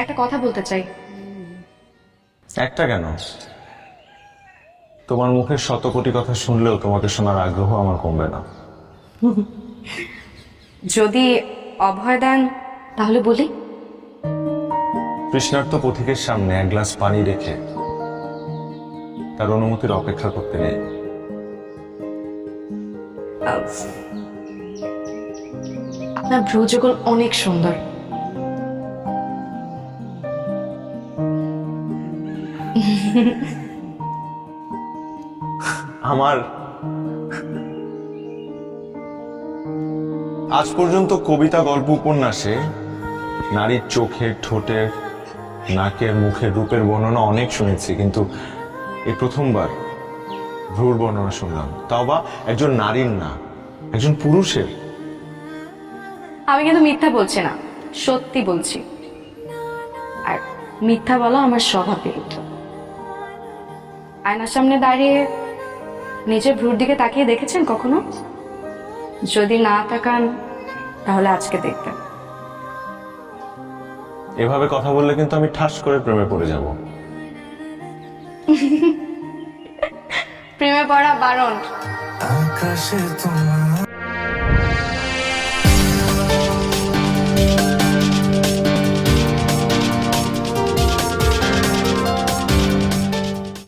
একটা কথা বলতে চাই। একটা কেন, তোমার মুখের শত কোটি কথা শুনলেও তোমাকে শোনার আগ্রহ আমার কমবে না। যদি অভয় দেন তাহলে বলি। তৃষ্ণার্ত পথিকের সামনে এক গ্লাস পানি রেখে তার অনুমতির অপেক্ষা করতে নেই। আপনার ভ্রুযুগল অনেক সুন্দর। আমার আজ পর্যন্ত কবিতা, গল্প, উপন্যাসে নারীর চোখের, ঠোঁটের, নাকের, মুখের রূপের বর্ণনা অনেক শুনেছি, কিন্তু এই প্রথমবার ভ্রুর বর্ণনা শুনলাম, তাও বা একজন নারীর না, একজন পুরুষের। আমি কিন্তু মিথ্যা বলছি না, সত্যি বলছি। আর মিথ্যা বলা আমার স্বভাব বিরুদ্ধ। আয়নার সামনে দাঁড়িয়ে নিজের ভ্রুর দিকে তাকিয়ে দেখেছেন কখনো? যদি না তাকান তাহলে আজকে দেখবেন। এভাবে কথা বললে কিন্তু আমি ঠাস করে প্রেমে পড়ে যাব। প্রেমে পড়া বারণ। আকাশে তোমার